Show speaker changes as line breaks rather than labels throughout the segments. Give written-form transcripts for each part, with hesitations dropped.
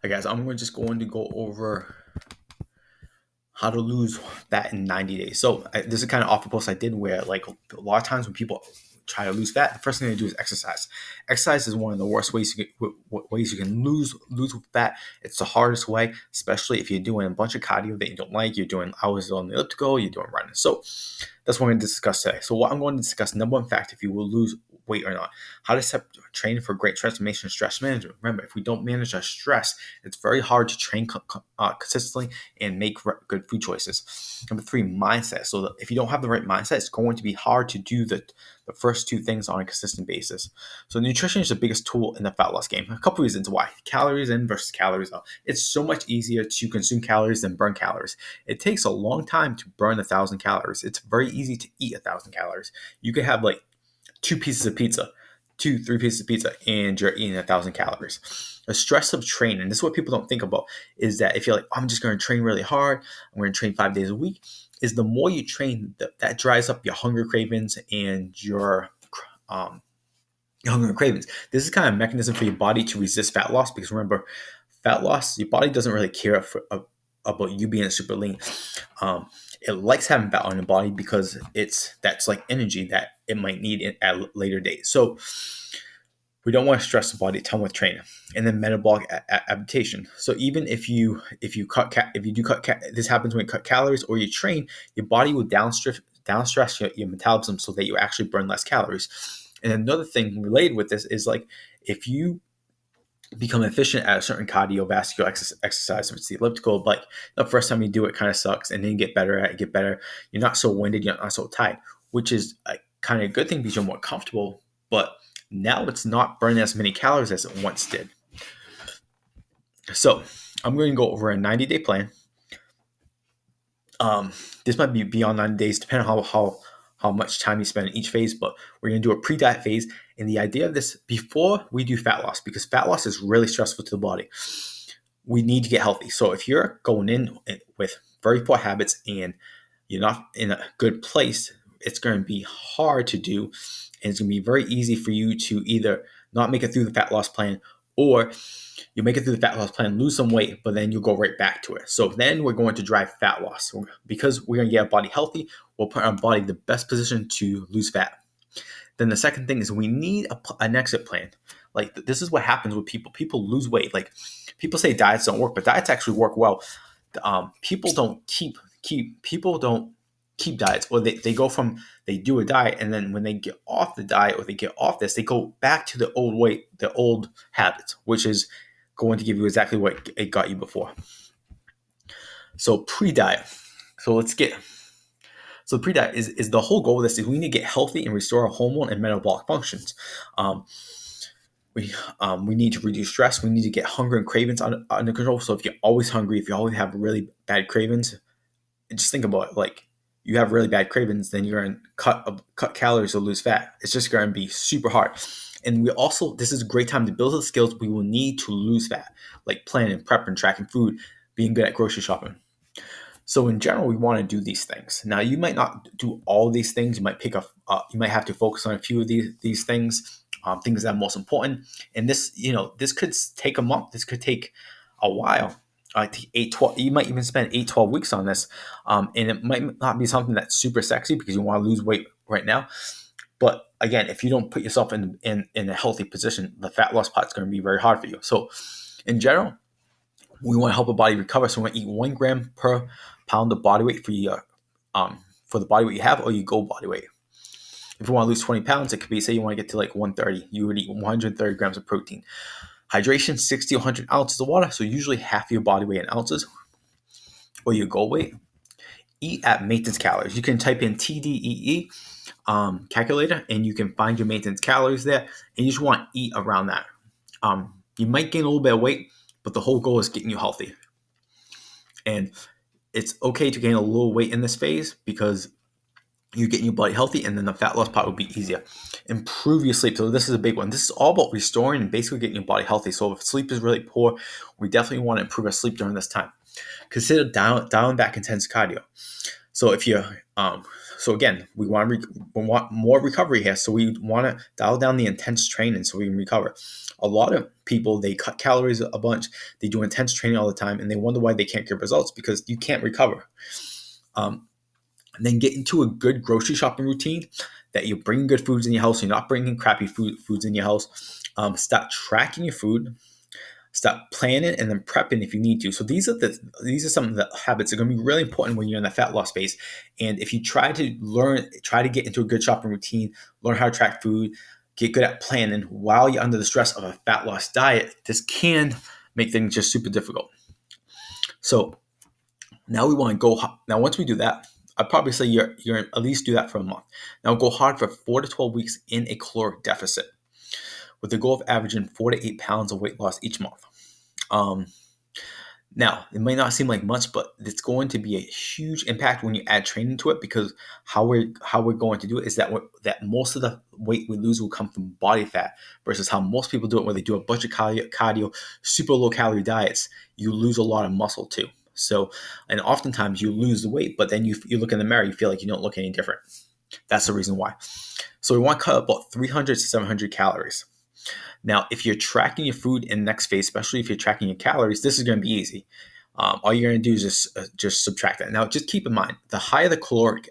Hi guys, I'm just going to go over how to lose fat in 90 days. So this is kind of off the post I did where like a lot of times when people try to lose fat, the first thing they do is exercise. Exercise is one of the worst ways you can lose fat. It's the hardest way, especially if you're doing a bunch of cardio that you don't like. You're doing hours on the elliptical, you're doing running. So that's what I'm going to discuss today. So what I'm going to discuss, number one fact, if you will lose weight or not, how to train for great transformation and stress management. Remember, if we don't manage our stress, it's very hard to train consistently and make good food choices. Number three, mindset. So if you don't have the right mindset, it's going to be hard to do the first two things on a consistent basis. So nutrition is the biggest tool in the fat loss game. A couple reasons why. Calories in versus calories out. It's so much easier to consume calories than burn calories. It takes a long time to burn 1,000 calories. It's very easy to eat 1,000 calories. You could have like three pieces of pizza, and you're eating 1,000 calories. The stress of training, this is what people don't think about, is that if you're like, I'm just going to train really hard, I'm going to train 5 days a week, is the more you train, that dries up your hunger cravings and your hunger cravings. This is kind of a mechanism for your body to resist fat loss, because remember, fat loss, your body doesn't really care about you being super lean. It likes having fat on the body because that's like energy that it might need at a later date. So we don't want to stress the body a ton with training. And then metabolic adaptation. So even if you this happens when you cut calories or you train, your body will down stress your metabolism so that you actually burn less calories. And another thing related with this is like if you become efficient at a certain cardiovascular exercise, if it's the elliptical, but the first time you do it kind of sucks, and then you get better at it, you're not so winded, you're not so tired, which is a kind of a good thing because you're more comfortable, but now it's not burning as many calories as it once did. So I'm going to go over a 90-day plan. This might be beyond 90 days, depending on how much time you spend in each phase, but we're going to do a pre-diet phase. And the idea of this, before we do fat loss, because fat loss is really stressful to the body, we need to get healthy. So if you're going in with very poor habits and you're not in a good place, it's going to be hard to do. And it's going to be very easy for you to either not make it through the fat loss plan, or you make it through the fat loss plan, lose some weight, but then you'll go right back to it. So then we're going to drive fat loss. Because we're going to get our body healthy, we'll put our body in the best position to lose fat. Then the second thing is we need an exit plan. Like this is what happens with people. People lose weight. Like people say diets don't work, but diets actually work well. People don't keep diets, or they do a diet, and then when they get off the diet or they get off this, they go back to the old weight, the old habits, which is going to give you exactly what it got you before. So pre-diet. So pre-diet is the whole goal of this is we need to get healthy and restore our hormone and metabolic functions. We need to reduce stress. We need to get hunger and cravings under control. So if you're always hungry, if you always have really bad cravings, just think about it. Like you have really bad cravings, then you're going to cut calories or lose fat. It's just going to be super hard. And this is a great time to build the skills we will need to lose fat, like planning, prepping, tracking food, being good at grocery shopping. So in general, we want to do these things. Now, you might not do all these things. You might you might have to focus on a few of these things, things that are most important. And this could take a month. This could take a while. 12. You might even spend 12 weeks on this, and it might not be something that's super sexy because you want to lose weight right now. But again, if you don't put yourself in a healthy position, the fat loss part is going to be very hard for you. So, in general, we want to help the body recover. So, we want to eat 1 gram per pound of body weight for the body weight you have, or your goal body weight. If you want to lose 20 pounds, it could be, say you want to get to like 130, you would eat 130 grams of protein. Hydration, 60 to 100 ounces of water, so usually half your body weight in ounces, or your goal weight. Eat at maintenance calories. You can type in TDEE calculator, and you can find your maintenance calories there, and you just want to eat around that. You might gain a little bit of weight, but the whole goal is getting you healthy. And it's okay to gain a little weight in this phase because you're getting your body healthy, and then the fat loss part will be easier. Improve your sleep. So this is a big one. This is all about restoring and basically getting your body healthy. So if sleep is really poor, we definitely want to improve our sleep during this time. Consider dialing back intense cardio. So if you're, again, we want more recovery here. So we want to dial down the intense training so we can recover. A lot of people, they cut calories a bunch, they do intense training all the time, and they wonder why they can't get results because you can't recover. And then get into a good grocery shopping routine that you're bringing good foods in your house. You're not bringing crappy foods in your house. Start tracking your food. Start planning and then prepping if you need to. So these are some of the habits that are going to be really important when you're in the fat loss phase. And if you try to get into a good shopping routine, learn how to track food, get good at planning while you're under the stress of a fat loss diet, this can make things just super difficult. So now we want to go. Now once we do that, I'd probably say you're at least do that for a month. Now go hard for 4 to 12 weeks in a caloric deficit, with the goal of averaging 4 to 8 pounds of weight loss each month. Now, it may not seem like much, but it's going to be a huge impact when you add training to it, because how we're going to do it is that most of the weight we lose will come from body fat, versus how most people do it, where they do a bunch of cardio, super low calorie diets. You lose a lot of muscle too. So, and oftentimes you lose the weight, but then you look in the mirror, you feel like you don't look any different. That's the reason why. So we want to cut about 300 to 700 calories. Now, if you're tracking your food in the next phase, especially if you're tracking your calories, this is going to be easy. All you're going to do is just subtract that. Now, just keep in mind, the higher the caloric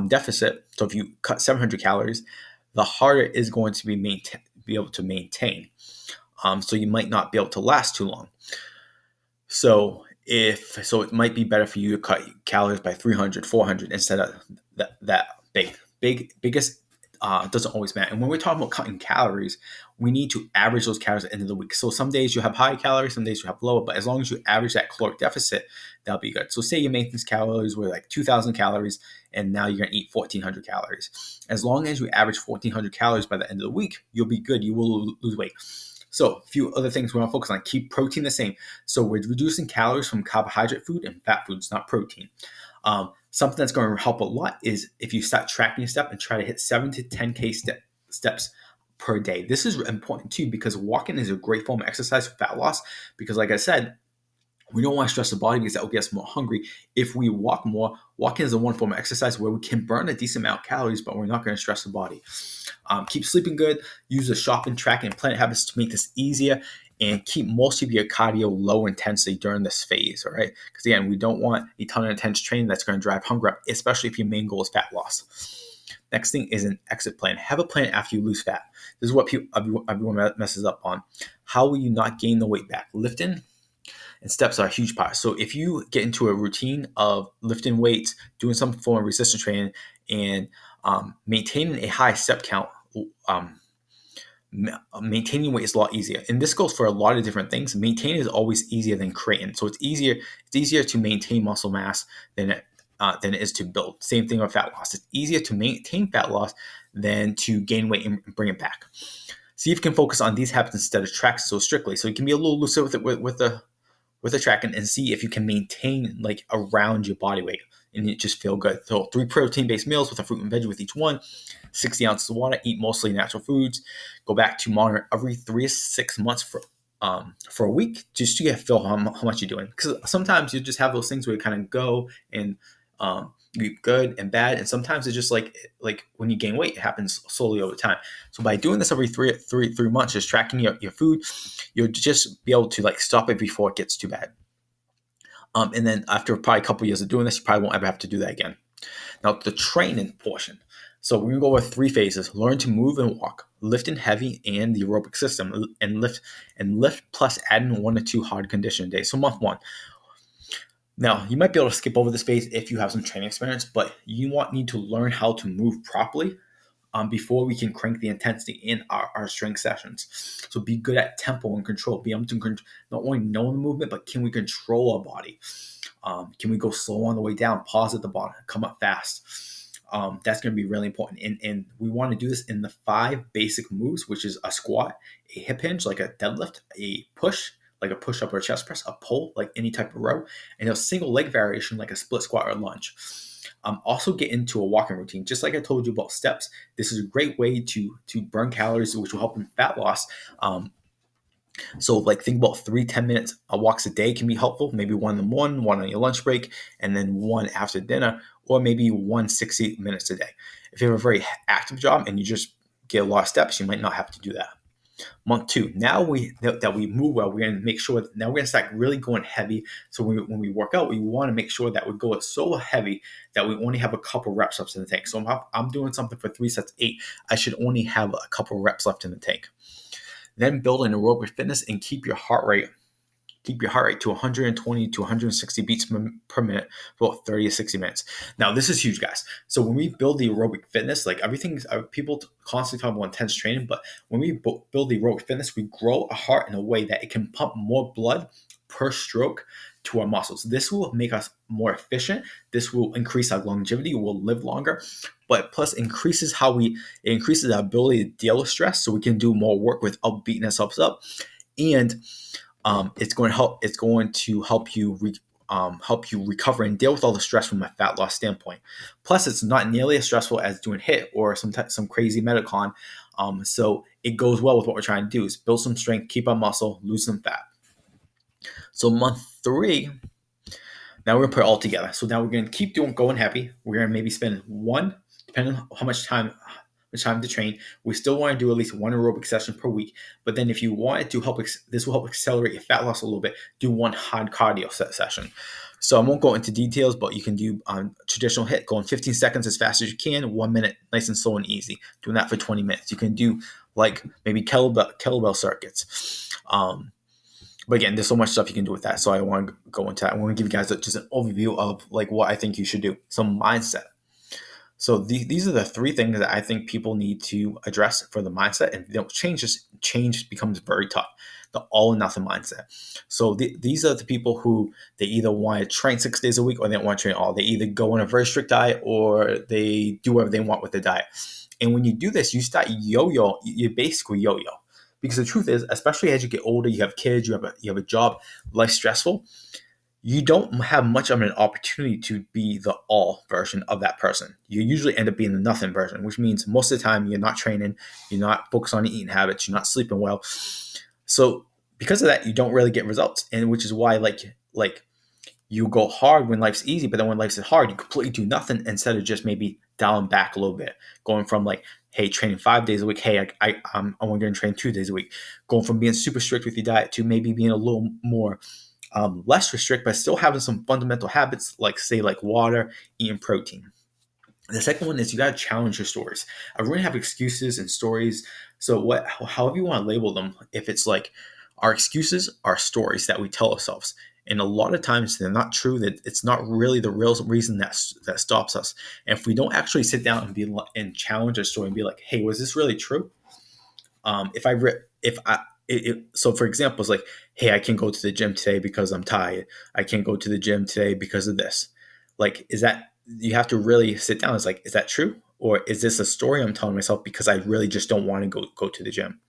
deficit, so if you cut 700 calories, the harder it is going to be able to maintain. So you might not be able to last too long. So it might be better for you to cut calories by 300, 400 instead of that biggest. Doesn't always matter. And when we're talking about cutting calories, we need to average those calories at the end of the week. So some days you have high calories, some days you have lower, but as long as you average that caloric deficit, that'll be good. So say your maintenance calories were like 2,000 calories, and now you're going to eat 1,400 calories. As long as you average 1,400 calories by the end of the week, you'll be good. You will lose weight. So a few other things we want to focus on. Keep protein the same. So we're reducing calories from carbohydrate food and fat foods, not protein. Something that's going to help a lot is if you start tracking your step and try to hit 7 to 10K steps per day. This is important too, because walking is a great form of exercise for fat loss, because like I said, we don't want to stress the body because that will get us more hungry. If we walk more, walking is the one form of exercise where we can burn a decent amount of calories, but we're not going to stress the body. Keep sleeping good. Use the shopping, tracking, and planning habits to make this easier, and keep most of your cardio low intensity during this phase, all right? Because again, we don't want a ton of intense training that's going to drive hunger up, especially if your main goal is fat loss. Next thing is an exit plan. Have a plan after you lose fat. This is what everyone messes up on. How will you not gain the weight back? Lifting and steps are a huge part. So if you get into a routine of lifting weights, doing some form of resistance training, and maintaining a high step count, maintaining weight is a lot easier. And this goes for a lot of different things. Maintaining is always easier than creating. So it's easier to maintain muscle mass than it is to build. Same thing with fat loss. It's easier to maintain fat loss than to gain weight and bring it back. See if you can focus on these habits instead of tracking so strictly. So you can be a little looser with it with the tracking, and see if you can maintain like around your body weight and you just feel good. So 3 protein-based meals with a fruit and veggie with each one, 60 ounces of water, eat mostly natural foods, go back to monitor every 3 to 6 months for a week, just to get a feel how much you're doing. Because sometimes you just have those things where you kind of go and you eat good and bad, and sometimes it's just like when you gain weight, it happens slowly over time. So by doing this every three months, just tracking your food, you'll just be able to like stop it before it gets too bad. And then after probably a couple of years of doing this, you probably won't ever have to do that again. Now, the training portion. So we're going to go over 3 phases: learn to move and walk, lifting heavy, and the aerobic system, and lift plus adding 1 to 2 hard conditioning days. So month 1. Now, you might be able to skip over this phase if you have some training experience, but you need to learn how to move properly before we can crank the intensity in our strength sessions. So be good at tempo and control. Be able to not only know the movement, but can we control our body? Can we go slow on the way down, pause at the bottom, come up fast? That's going to be really important. And we want to do this in the 5 basic moves, which is a squat, a hip hinge, like a deadlift, a push, like a push-up or a chest press, a pull, like any type of row, and a single leg variation, like a split squat or lunge. Also get into a walking routine. Just like I told you about steps, this is a great way to burn calories, which will help in fat loss. So like think about 3 10-minute walks a day can be helpful. Maybe 1 in the morning, 1 on your lunch break, and then 1 after dinner, or maybe 1 60 minutes a day. If you have a very active job and you just get a lot of steps, you might not have to do that. Month two, now that we move well, we're going to make sure that now we're going to start really going heavy. So when we work out, we want to make sure that we go so heavy that we only have a couple reps left in the tank. So if I'm doing something for 3 sets, 8, I should only have a couple reps left in the tank. Then build an aerobic fitness and keep your heart rate to 120 to 160 beats per minute for about 30 to 60 minutes. Now, this is huge, guys. So when we build the aerobic fitness, like everything, people constantly talk about intense training, but when we build the aerobic fitness, we grow our heart in a way that it can pump more blood per stroke to our muscles. This will make us more efficient. This will increase our longevity. We'll live longer, but plus increases it increases our ability to deal with stress, so we can do more work without beating ourselves up. And it's going to help you recover and deal with all the stress from a fat loss standpoint. Plus, it's not nearly as stressful as doing HIIT or some crazy Metacon. So it goes well with what we're trying to do: is build some strength, keep our muscle, lose some fat. So month 3, now we're gonna put it all together. So now we're gonna keep going heavy. We're gonna maybe spend one, depending on how much time to train. We still want to do at least one aerobic session per week. But then if you want to this will help accelerate your fat loss a little bit, do one hard cardio session. So I won't go into details, but you can do traditional HIIT, going 15 seconds as fast as you can, 1 minute, nice and slow and easy. Doing that for 20 minutes. You can do like maybe kettlebell circuits. But again, there's so much stuff you can do with that. So I want to go into that. I want to give you guys just an overview of like what I think you should do. Some mindset. So these are the 3 things that I think people need to address for the mindset. And if they don't change becomes very tough. The all or nothing mindset. So these are the people who they either want to train 6 days a week or they don't want to train at all. They either go on a very strict diet or they do whatever they want with the diet. And when you do this, you start yo-yo. You basically yo-yo. Because the truth is, especially as you get older, you have kids, you have a job, life's stressful, you don't have much of an opportunity to be the all version of that person. You usually end up being the nothing version, which means most of the time you're not training, you're not focused on your eating habits, you're not sleeping well. So because of that, you don't really get results. And which is why like you go hard when life's easy, but then when life's hard, you completely do nothing instead of just maybe dialing back a little bit, going from like, hey, training 5 days a week. Hey, I'm only going to train 2 days a week. Going from being super strict with your diet to maybe being a little more less restrict, but still having some fundamental habits like water, eating protein. The second one is you got to challenge your stories. Everyone have excuses and stories. So however you want to label them, if it's like our excuses are stories that we tell ourselves. And a lot of times they're not true, that it's not really the real reason that stops us. And if we don't actually sit down and challenge our story and be like, hey, was this really true? So for example, it's like, hey, I can't go to the gym today because I'm tired. I can't go to the gym today because of this. Like, is that, you have to really sit down. It's like, is that true? Or is this a story I'm telling myself because I really just don't want to go to the gym?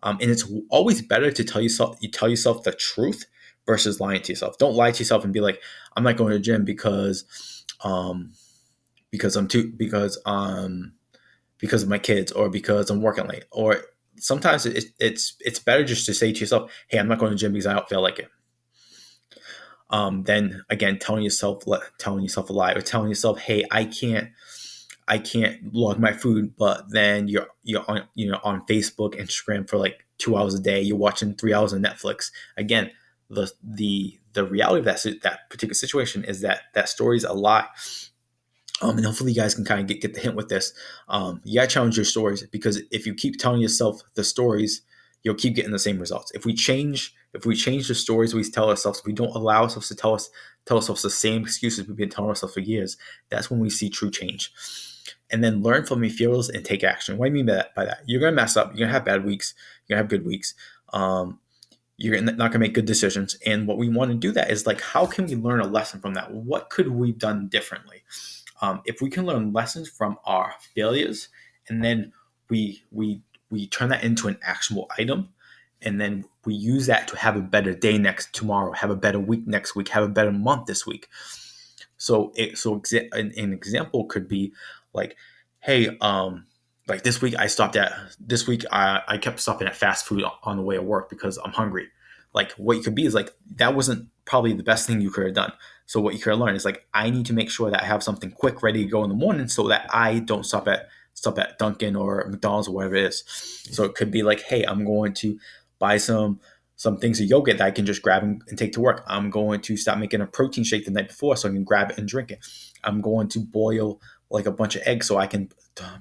And it's always better to tell yourself the truth versus lying to yourself. Don't lie to yourself and be like, I'm not going to the gym because of my kids, or because I'm working late. Or sometimes it's better just to say to yourself, hey, I'm not going to the gym because I don't feel like it. Then again, telling yourself a lie, or telling yourself, hey, I can't log my food, but then you're on on Facebook, Instagram for like 2 hours a day. You're watching 3 hours of Netflix. Again, the reality of that particular situation is that story is a lie. And hopefully you guys can kind of get the hint with this. You gotta challenge your stories, because if you keep telling yourself the stories, you'll keep getting the same results. If we change the stories we tell ourselves, if we don't allow ourselves to tell ourselves the same excuses we've been telling ourselves for years, that's when we see true change. And then learn from your failures and take action. What do you mean by that? You're gonna mess up. You're gonna have bad weeks. You're gonna have good weeks. You're not going to make good decisions. And what we want to do that is like, how can we learn a lesson from that? What could we have done differently? If we can learn lessons from our failures, and then we turn that into an actionable item, and then we use that to have a better day tomorrow, have a better week next week, have a better month this week. So an example could be like, hey, like this week I kept stopping at fast food on the way to work because I'm hungry. Like, what you could be is like, that wasn't probably the best thing you could have done. So what you could have learned is like, I need to make sure that I have something quick ready to go in the morning so that I don't stop stuff at Dunkin' or McDonald's or whatever it is. So it could be like, hey, I'm going to buy some things of yogurt that I can just grab and take to work. I'm going to stop making a protein shake the night before so I can grab it and drink it. I'm going to boil like a bunch of eggs so I can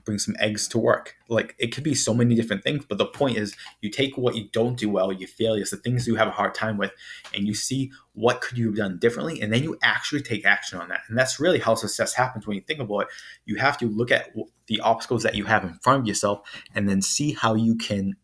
bring some eggs to work. Like it could be so many different things, but the point is you take what you don't do well, your failures, the things you have a hard time with, and you see what could you have done differently, and then you actually take action on that. And that's really how success happens when you think about it. You have to look at the obstacles that you have in front of yourself and then see how you can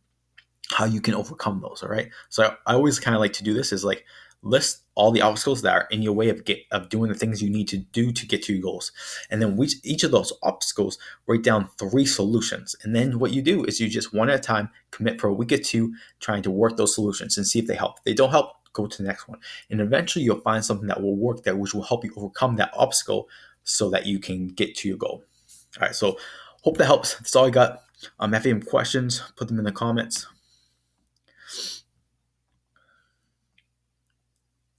overcome those. All right. So I always kind of like to do this is like list all the obstacles that are in your way of doing the things you need to do to get to your goals. And then each of those obstacles, write down 3 solutions. And then what you do is you just one at a time commit for a week or two trying to work those solutions and see if they help. If they don't help, go to the next one. And eventually you'll find something that will work there, which will help you overcome that obstacle so that you can get to your goal. All right. So hope that helps. That's all I got. If you have any questions, put them in the comments.